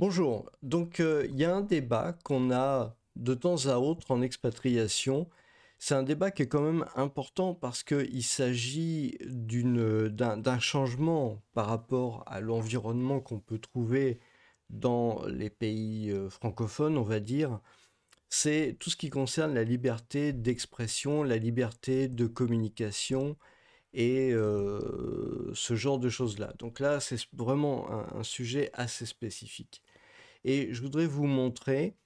Bonjour, donc il y a un débat qu'on a de temps à autre en expatriation. C'est un débat qui est quand même important parce qu'il s'agit d'un changement par rapport à l'environnement qu'on peut trouver dans les pays francophones, on va dire. C'est tout ce qui concerne la liberté d'expression, la liberté de communication et ce genre de choses-là. Donc là, c'est vraiment un sujet assez spécifique. Et je voudrais vous montrer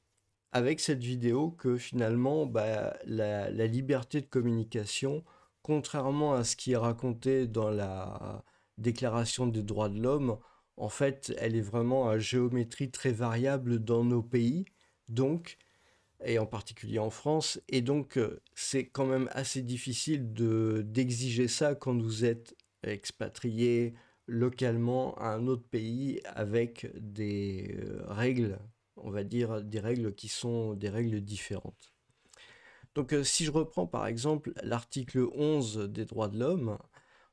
avec cette vidéo que finalement, bah, la liberté de communication, contrairement à ce qui est raconté dans la Déclaration des droits de l'homme, en fait, elle est vraiment à géométrie très variable dans nos pays, donc, et en particulier en France, et donc c'est quand même assez difficile d'exiger ça quand vous êtes expatrié localement à un autre pays avec des règles, on va dire des règles qui sont des règles différentes. Donc si je reprends par exemple l'article 11 des droits de l'homme,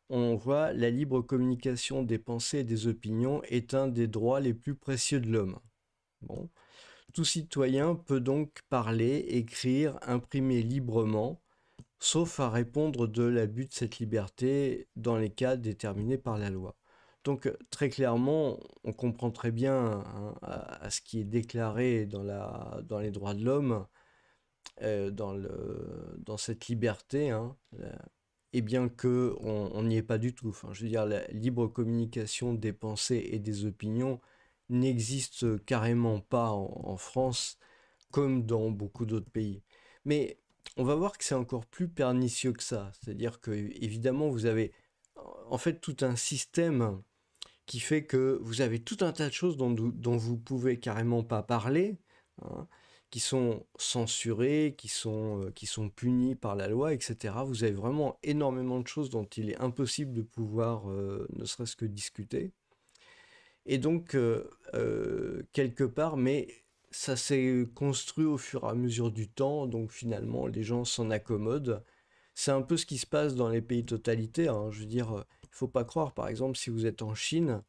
on voit la libre communication des pensées et des opinions est un des droits les plus précieux de l'homme. Bon. Tout citoyen peut donc parler, écrire, imprimer librement, sauf à répondre de l'abus de cette liberté dans les cas déterminés par la loi. Donc très clairement, on comprend très bien hein, à ce qui est déclaré dans les droits de l'homme, dans cette liberté, hein, et bien que on n'y est pas du tout. Enfin, je veux dire, la libre communication des pensées et des opinions n'existe carrément pas en France comme dans beaucoup d'autres pays. Mais on va voir que c'est encore plus pernicieux que ça. C'est-à-dire que, évidemment, vous avez en fait tout un système qui fait que vous avez tout un tas de choses dont vous pouvez carrément pas parler, hein, qui sont censurées, qui sont punies par la loi, etc. Vous avez vraiment énormément de choses dont il est impossible de pouvoir ne serait-ce que discuter. Et donc, quelque part, mais ça s'est construit au fur et à mesure du temps, donc finalement, les gens s'en accommodent. C'est un peu ce qui se passe dans les pays totalitaires, hein. Je veux dire, il faut pas croire, par exemple, si vous êtes en Chine,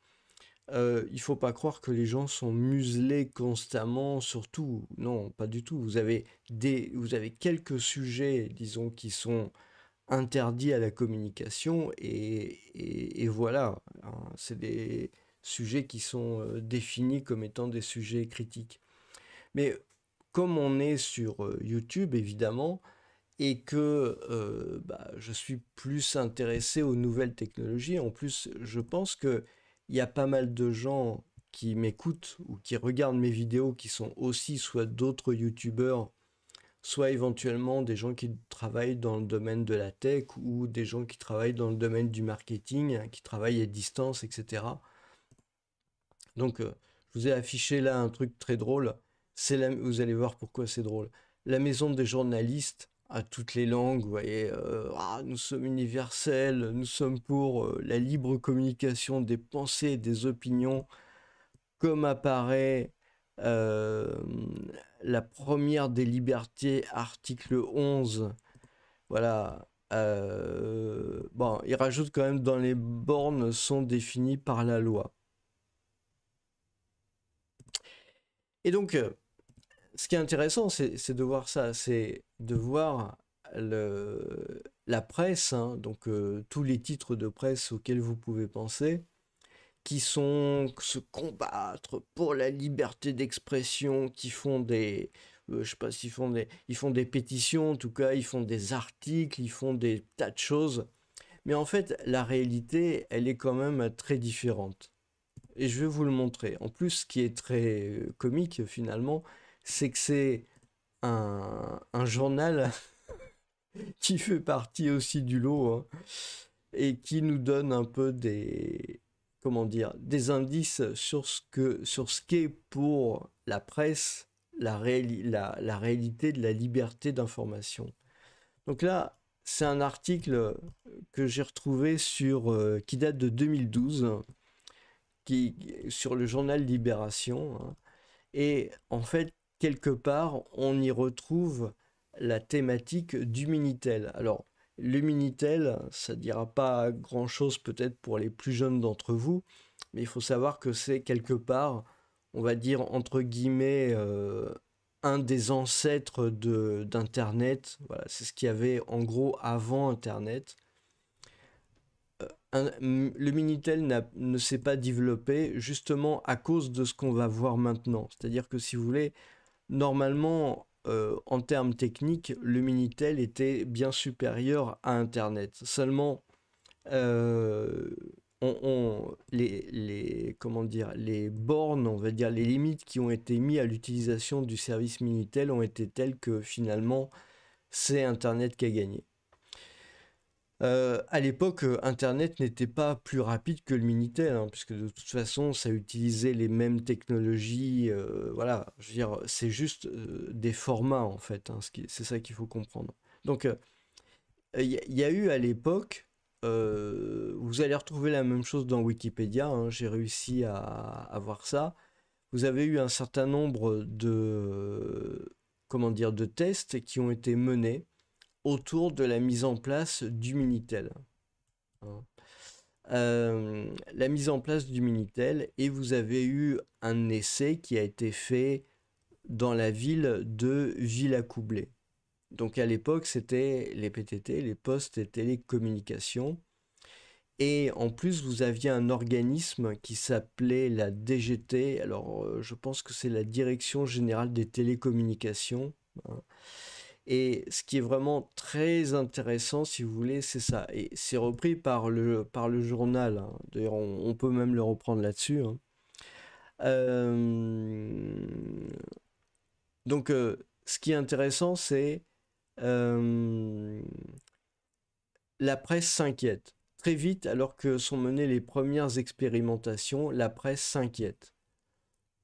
il faut pas croire que les gens sont muselés constamment sur tout. Non, pas du tout. Vous avez quelques sujets, disons, qui sont interdits à la communication et voilà, hein. C'est des sujets qui sont définis comme étant des sujets critiques. Mais comme on est sur YouTube, évidemment, et que bah, je suis plus intéressé aux nouvelles technologies. En plus, je pense qu'il y a pas mal de gens qui m'écoutent ou qui regardent mes vidéos qui sont aussi soit d'autres youtubeurs, soit éventuellement des gens qui travaillent dans le domaine de la tech ou des gens qui travaillent dans le domaine du marketing, hein, qui travaillent à distance, etc. Donc, je vous ai affiché là un truc très drôle. Vous allez voir pourquoi c'est drôle. La maison des journalistes à toutes les langues, vous voyez, nous sommes universels, nous sommes pour la libre communication des pensées et des opinions, comme apparaît euh, la première des libertés, article 11. Voilà. Bon, il rajoute quand même dans les bornes sont définies par la loi. Et donc, ce qui est intéressant, c'est de voir ça, c'est de voir la presse, hein, donc tous les titres de presse auxquels vous pouvez penser, qui sont se combattre pour la liberté d'expression, qui font je sais pas s'ils ils font des pétitions, en tout cas, ils font des articles, ils font des tas de choses. Mais en fait, la réalité, elle est quand même très différente. Et je vais vous le montrer. En plus, ce qui est très comique finalement, c'est que c'est un journal qui fait partie aussi du lot, hein, et qui nous donne un peu comment dire, des indices sur ce qu'est pour la presse la réalité de la liberté d'information. Donc là, c'est un article que j'ai retrouvé qui date de 2012, sur le journal Libération, hein. Et en fait, quelque part, on y retrouve la thématique du Minitel. Alors, le Minitel, ça ne dira pas grand-chose peut-être pour les plus jeunes d'entre vous, mais il faut savoir que c'est quelque part, on va dire, entre guillemets, un des ancêtres d'Internet. Voilà, c'est ce qu'il y avait en gros avant Internet. Le Minitel ne s'est pas développé justement à cause de ce qu'on va voir maintenant. C'est-à-dire que si vous voulez, normalement, en termes techniques, le Minitel était bien supérieur à Internet. Seulement, euh, comment dire, les bornes, on va dire, les limites qui ont été mises à l'utilisation du service Minitel ont été telles que finalement, c'est Internet qui a gagné. À l'époque, Internet n'était pas plus rapide que le Minitel, hein, puisque de toute façon, ça utilisait les mêmes technologies. Voilà, je veux dire, c'est juste des formats en fait, hein, c'est ça qu'il faut comprendre. Donc, y a eu à l'époque, vous allez retrouver la même chose dans Wikipédia, hein, j'ai réussi à voir ça. Vous avez eu un certain nombre comment dire, de tests qui ont été menés autour de la mise en place du Minitel, hein. La mise en place du Minitel, et vous avez eu un essai qui a été fait dans la ville de Villacoublay. Donc à l'époque, c'était les PTT, les postes et télécommunications. Et en plus, vous aviez un organisme qui s'appelait la DGT. Alors, je pense que c'est la Direction Générale des Télécommunications, hein. Et ce qui est vraiment très intéressant, si vous voulez, c'est ça. Et c'est repris par le journal, hein. D'ailleurs, on peut même le reprendre là-dessus, hein. Euh, Donc, ce qui est intéressant, c'est euh, la presse s'inquiète. Très vite, alors que sont menées les premières expérimentations, la presse s'inquiète.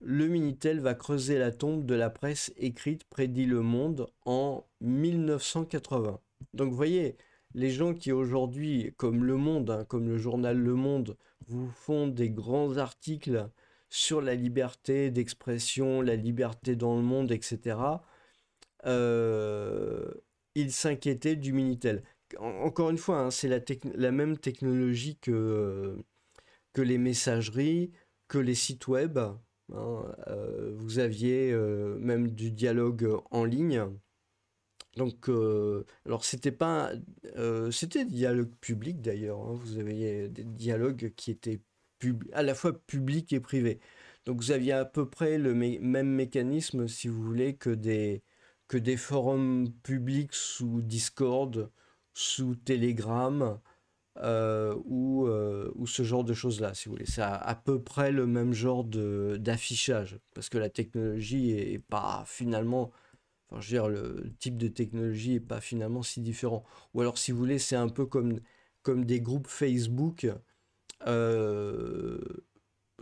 Le Minitel va creuser la tombe de la presse écrite, prédit Le Monde en 1980. Donc vous voyez, les gens qui aujourd'hui, comme Le Monde, hein, comme le journal Le Monde, vous font des grands articles sur la liberté d'expression, la liberté dans le monde, etc., euh, ils s'inquiétaient du Minitel. Encore une fois, hein, c'est la même technologie que les messageries, que les sites web, hein. Vous aviez même du dialogue en ligne. Donc, alors c'était pas, c'était des dialogues publics d'ailleurs, hein. Vous aviez des dialogues qui étaient à la fois publics et privés. Donc vous aviez à peu près le même mécanisme, si vous voulez, que des forums publics sous Discord, sous Telegram, ou ce genre de choses-là, si vous voulez. C'est à peu près le même genre d'affichage, parce que la technologie est pas finalement, enfin, je veux dire, le type de technologie est pas finalement si différent. Ou alors, si vous voulez, c'est un peu comme des groupes Facebook euh,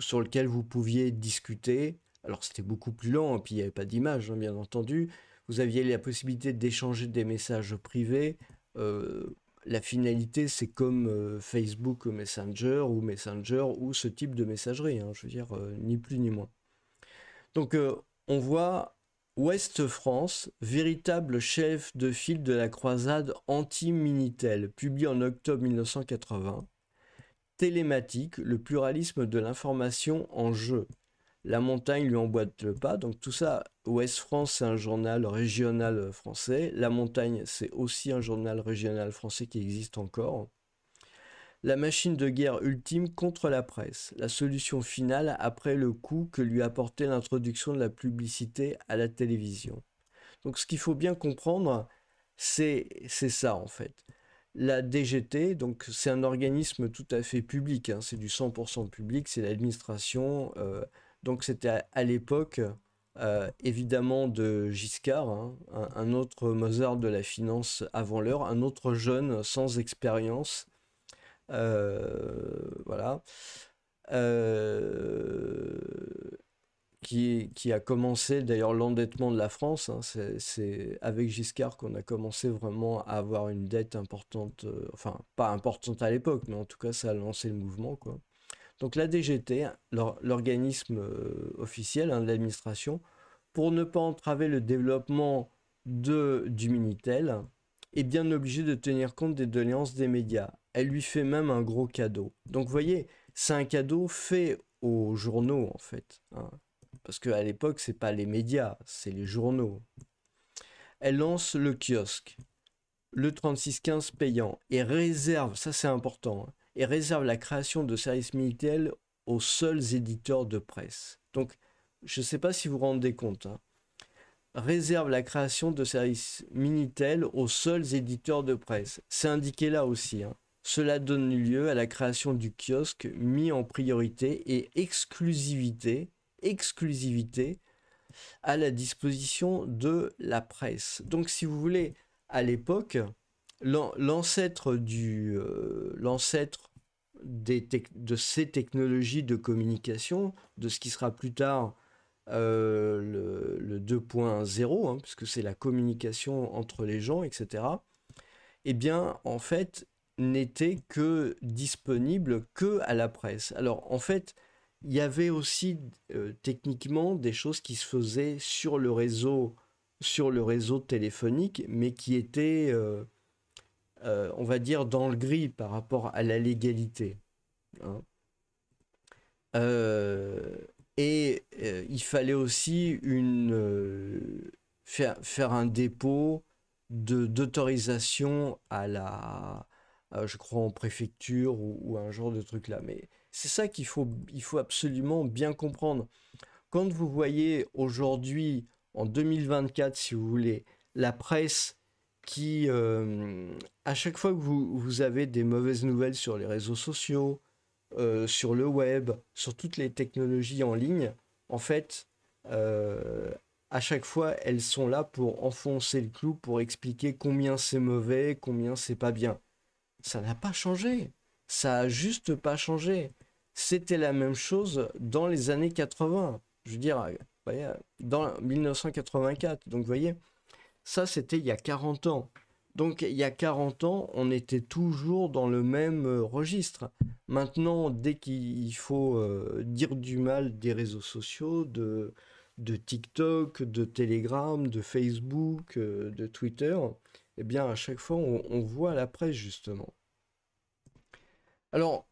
sur lesquels vous pouviez discuter. Alors, c'était beaucoup plus lent, et puis il n'y avait pas d'image, hein, bien entendu. Vous aviez la possibilité d'échanger des messages privés. Euh, la finalité, c'est comme Facebook Messenger ou ce type de messagerie, hein, je veux dire, ni plus ni moins. Donc, on voit Ouest France, véritable chef de file de la croisade anti-Minitel, publié en octobre 1980. Télématique, le pluralisme de l'information en jeu. La montagne lui emboîte le pas. Donc tout ça, Ouest France, c'est un journal régional français. La montagne, c'est aussi un journal régional français qui existe encore. La machine de guerre ultime contre la presse. La solution finale après le coup que lui apportait l'introduction de la publicité à la télévision. Donc ce qu'il faut bien comprendre, c'est ça en fait. La DGT, donc c'est un organisme tout à fait public, hein, c'est du 100% public, c'est l'administration. Donc c'était à l'époque, évidemment, de Giscard, hein, un autre Mozart de la finance avant l'heure, un autre jeune sans expérience. Voilà. Euh, qui a commencé d'ailleurs l'endettement de la France, hein. C'est avec Giscard qu'on a commencé vraiment à avoir une dette importante, enfin pas importante à l'époque, mais en tout cas ça a lancé le mouvement, quoi. Donc la DGT, l'organisme officiel, hein, de l'administration, pour ne pas entraver le développement du Minitel, est bien obligée de tenir compte des doléances des médias. Elle lui fait même un gros cadeau. Donc vous voyez, c'est un cadeau fait aux journaux en fait, hein. parce qu'à l'époque, c'est pas les médias, c'est les journaux. Elle lance le kiosque, le 3615 payant, et réserve, ça c'est important, hein, et réserve la création de services Minitel aux seuls éditeurs de presse. Donc, je ne sais pas si vous vous rendez compte, hein, réserve la création de services Minitel aux seuls éditeurs de presse. C'est indiqué là aussi, hein. Cela donne lieu à la création du kiosque mis en priorité et exclusivité à la disposition de la presse. Donc si vous voulez, à l'époque, l'ancêtre de ces technologies de communication, de ce qui sera plus tard le 2.0, hein, puisque c'est la communication entre les gens, etc., eh bien, en fait, n'était que disponible que à la presse. Alors, en fait, il y avait aussi techniquement des choses qui se faisaient sur le réseau téléphonique, mais qui étaient, on va dire, dans le gris par rapport à la légalité, hein. Il fallait aussi faire un dépôt d'autorisation à je crois en préfecture ou un genre de truc là. Mais c'est ça il faut absolument bien comprendre. Quand vous voyez aujourd'hui, en 2024, si vous voulez, la presse qui, à chaque fois que vous avez des mauvaises nouvelles sur les réseaux sociaux, sur le web, sur toutes les technologies en ligne, en fait, à chaque fois, elles sont là pour enfoncer le clou, pour expliquer combien c'est mauvais, combien c'est pas bien. Ça n'a pas changé. Ça a juste pas changé. C'était la même chose dans les années 80. Je veux dire, voyez, dans 1984. Donc, vous voyez, ça, c'était il y a 40 ans. Donc, il y a 40 ans, on était toujours dans le même registre. Maintenant, dès qu'il faut dire du mal des réseaux sociaux, de TikTok, de Telegram, de Facebook, de Twitter, eh bien, à chaque fois, on voit la presse, justement. Alors,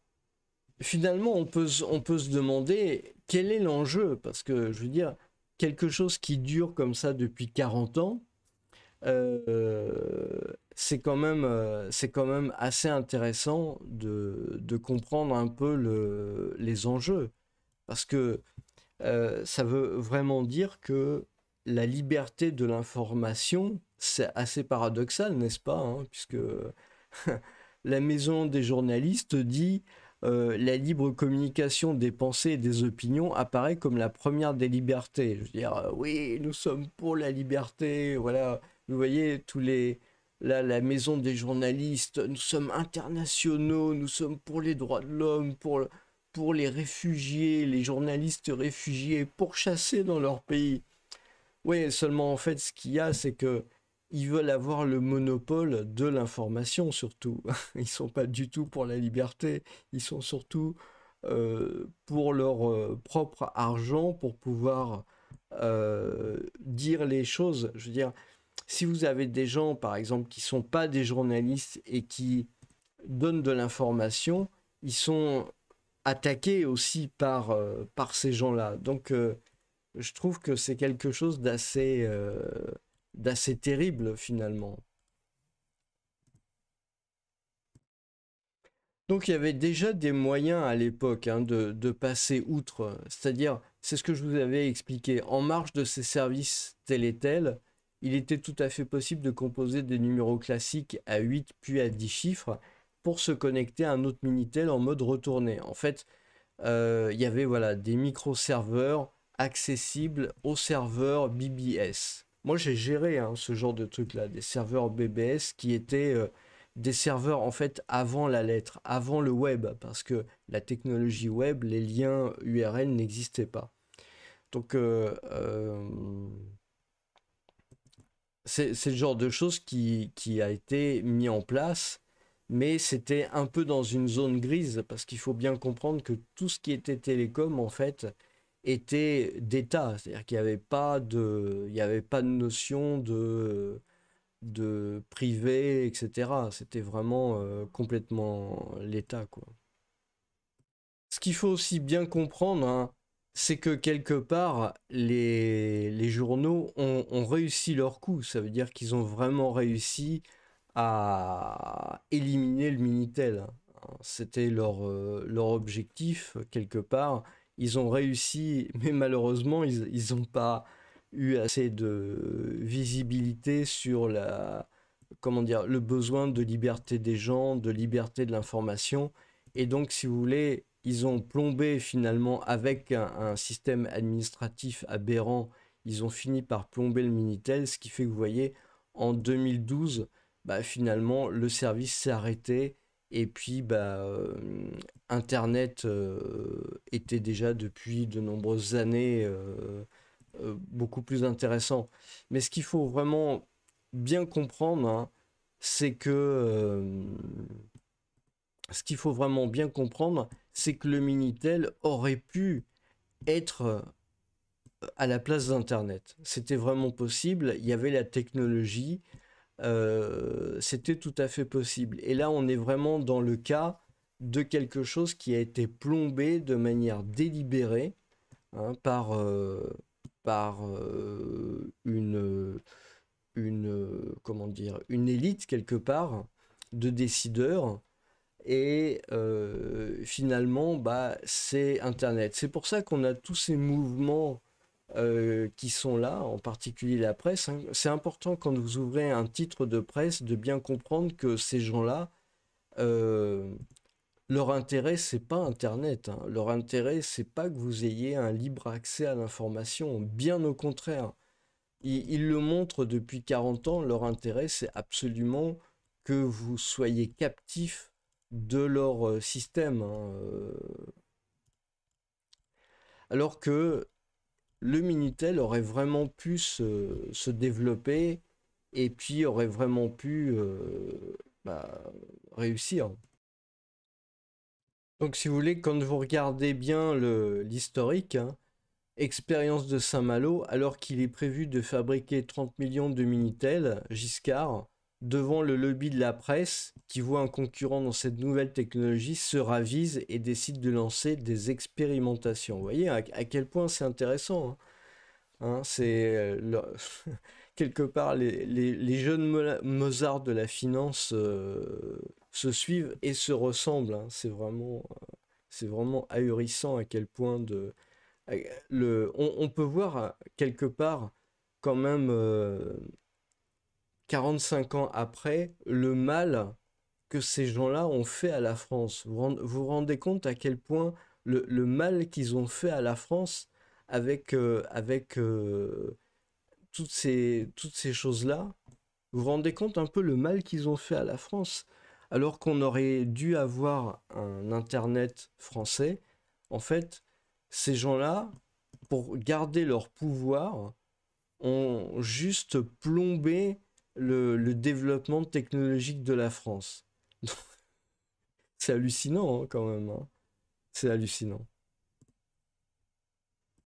finalement, on peut se demander quel est l'enjeu, parce que, je veux dire, quelque chose qui dure comme ça depuis 40 ans, c'est quand même assez intéressant de comprendre un peu les enjeux. Parce que ça veut vraiment dire que la liberté de l'information, c'est assez paradoxal, n'est-ce pas, hein, puisque la maison des journalistes dit la libre communication des pensées et des opinions apparaît comme la première des libertés. Je veux dire, oui, nous sommes pour la liberté, voilà. Vous voyez, la maison des journalistes, nous sommes internationaux, nous sommes pour les droits de l'homme, pour les réfugiés, les journalistes réfugiés, pourchassés dans leur pays. Oui, seulement en fait, ce qu'il y a, c'est que ils veulent avoir le monopole de l'information surtout. Ils sont pas du tout pour la liberté, ils sont surtout pour leur propre argent, pour pouvoir dire les choses. Je veux dire, si vous avez des gens, par exemple, qui sont pas des journalistes et qui donnent de l'information, ils sont attaqués aussi par ces gens-là. Donc, je trouve que c'est quelque chose d'assez terrible finalement. Donc il y avait déjà des moyens à l'époque, hein, de passer outre. C'est-à-dire, c'est ce que je vous avais expliqué. En marge de ces services tel et tel, il était tout à fait possible de composer des numéros classiques à 8 puis à 10 chiffres pour se connecter à un autre Minitel en mode retourné. En fait, il y avait voilà, des micro-serveurs accessibles aux serveurs BBS. Moi, j'ai géré, hein, ce genre de truc-là, des serveurs BBS qui étaient des serveurs en fait avant la lettre, avant le web, parce que la technologie web, les liens URL n'existaient pas. Donc, c'est le genre de choses qui a été mis en place, mais c'était un peu dans une zone grise, parce qu'il faut bien comprendre que tout ce qui était télécom, en fait, était d'État. C'est-à-dire qu'il n'y avait pas il y avait pas de notion de privé, etc. C'était vraiment complètement l'État, quoi. Ce qu'il faut aussi bien comprendre, hein, c'est que quelque part, les journaux ont réussi leur coup. Ça veut dire qu'ils ont vraiment réussi à éliminer le Minitel, hein. C'était leur objectif, quelque part. Ils ont réussi, mais malheureusement, ils n'ont pas eu assez de visibilité sur comment dire, le besoin de liberté des gens, de liberté de l'information. Et donc, si vous voulez, ils ont plombé finalement avec un système administratif aberrant, ils ont fini par plomber le Minitel, ce qui fait que vous voyez, en 2012, bah, finalement, le service s'est arrêté. Et puis, bah, Internet était déjà depuis de nombreuses années beaucoup plus intéressant. Mais ce qu'il faut vraiment bien comprendre, hein, c'est que ce qu'il faut vraiment bien comprendre, c'est que le Minitel aurait pu être à la place d'Internet. C'était vraiment possible, il y avait la technologie, c'était tout à fait possible. Et là, on est vraiment dans le cas de quelque chose qui a été plombé de manière délibérée, hein, par comment dire, une élite quelque part de décideurs. Et finalement, bah, c'est Internet. C'est pour ça qu'on a tous ces mouvements qui sont là, en particulier la presse, hein. C'est important quand vous ouvrez un titre de presse de bien comprendre que ces gens-là, euh, leur intérêt, c'est pas Internet, hein. Leur intérêt, c'est pas que vous ayez un libre accès à l'information. Bien au contraire. Ils le montrent depuis 40 ans. Leur intérêt, c'est absolument que vous soyez captif de leur système, hein. Alors que le Minitel aurait vraiment pu se développer et puis aurait vraiment pu bah, réussir. Donc si vous voulez, quand vous regardez bien l'historique, hein, expérience de Saint-Malo, alors qu'il est prévu de fabriquer 30 millions de Minitel, Giscard, devant le lobby de la presse, qui voit un concurrent dans cette nouvelle technologie, se ravise et décide de lancer des expérimentations. Vous voyez à quel point c'est intéressant, hein. C'est quelque part les jeunes Mozart de la finance se suivent et se ressemblent, hein. C'est vraiment ahurissant à quel point on peut voir quelque part quand même 45 ans après le mal que ces gens-là ont fait à la France. Vous rendez compte à quel point le mal qu'ils ont fait à la France avec toutes ces choses-là. Vous vous rendez compte un peu le mal qu'ils ont fait à la France, alors qu'on aurait dû avoir un Internet français. En fait, ces gens-là, pour garder leur pouvoir, ont juste plombé le développement technologique de la France. C'est hallucinant, hein, quand même, hein. C'est hallucinant.